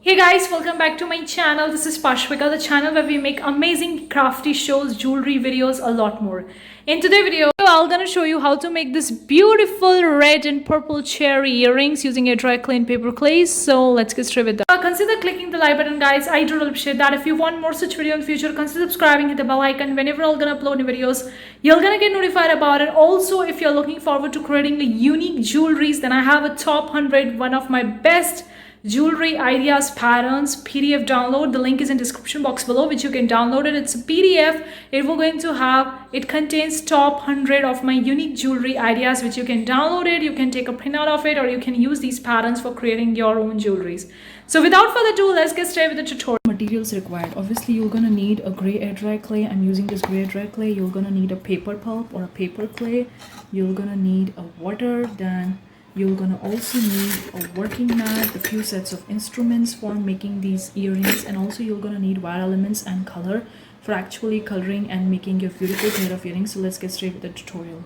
Hey guys, welcome back to my channel. This is Pashvika, the channel where we make amazing crafty shows, jewelry videos, a lot more. In today's video, I'm gonna show you how to make this beautiful red and purple cherry earrings using a dry clean paper clay. So let's get straight with that. Consider clicking the like button, guys. I do appreciate that. If you want more such video in the future, consider subscribing, hit the bell icon. Whenever I'm gonna upload new videos, you're gonna get notified about it. Also, if you're looking forward to creating a unique jewelries, then I have a top 100, one of my best jewelry ideas patterns PDF download. The link is in description box below, which you can download it. It's a PDF. It contains top 100 of my unique jewelry ideas, which you can download it. You can take a printout of it, or you can use these patterns for creating your own jewelries. So without further ado, let's get started with the tutorial. Materials required. Obviously, you're gonna need a gray air dry clay. I'm using this gray air dry clay. You're gonna need a paper pulp or a paper clay. You're gonna need a water. Then you're gonna also need a working mat, a few sets of instruments for making these earrings, and also you're gonna need wire elements and color for actually coloring and making your beautiful pair of earrings. So let's get straight with the tutorial.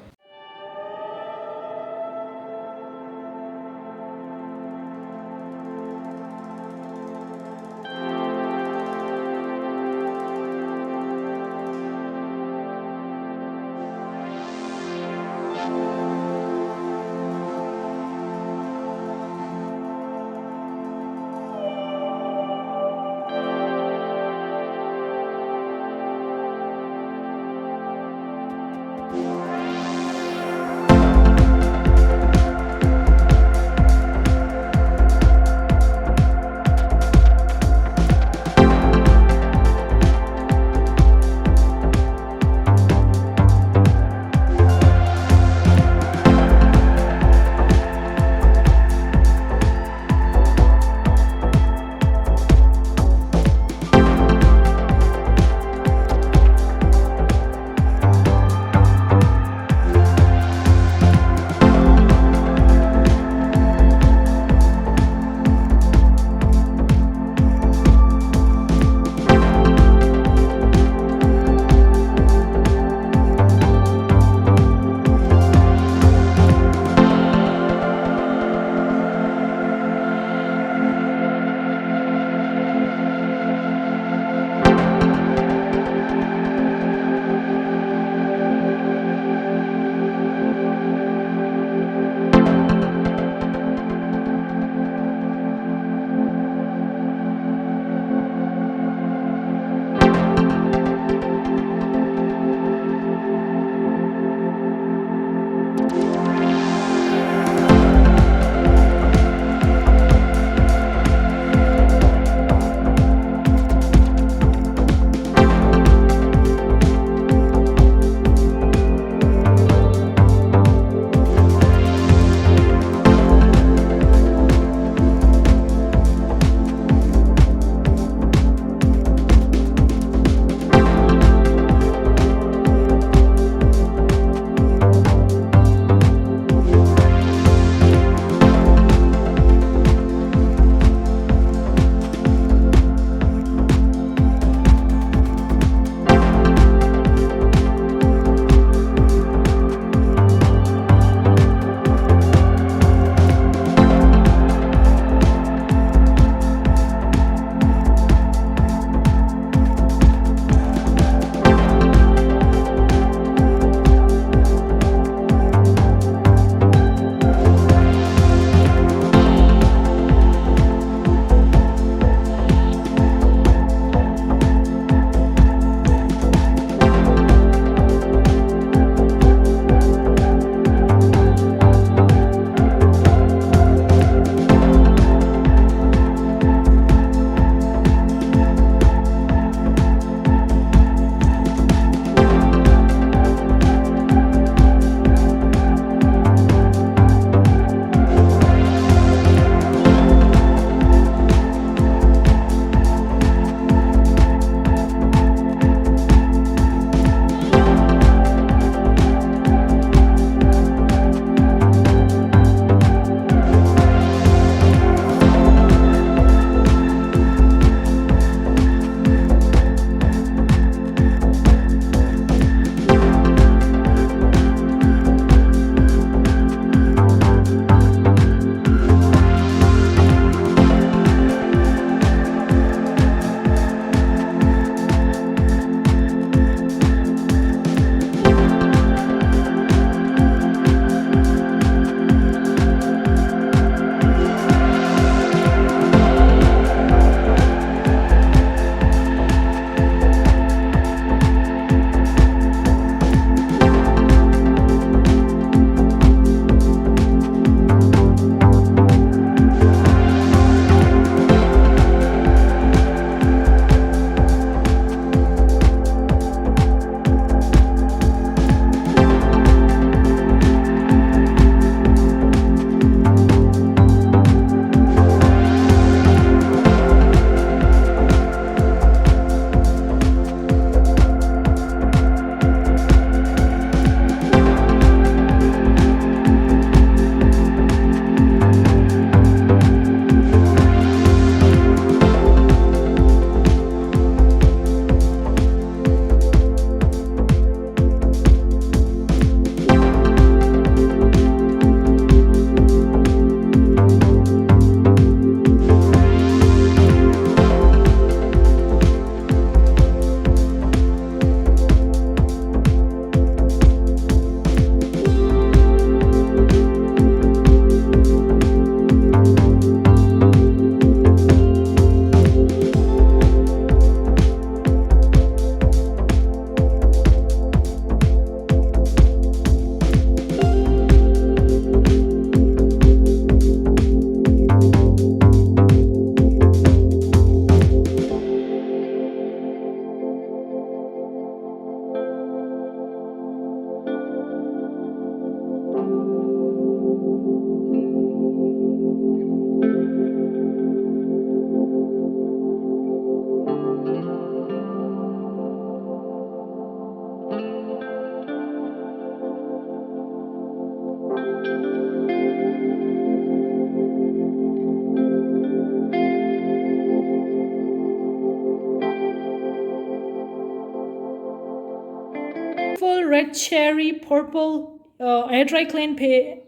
red cherry, purple air dry clay and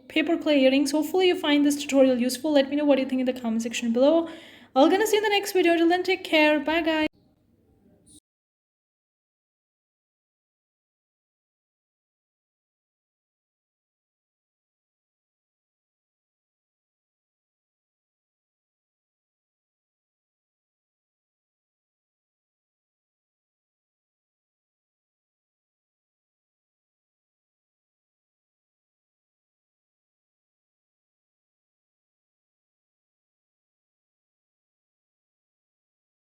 paper clay earrings. Hopefully you find this tutorial useful. Let me know what you think in the comment section below. I'm gonna see you in the next video. Till then, take care. Bye guys.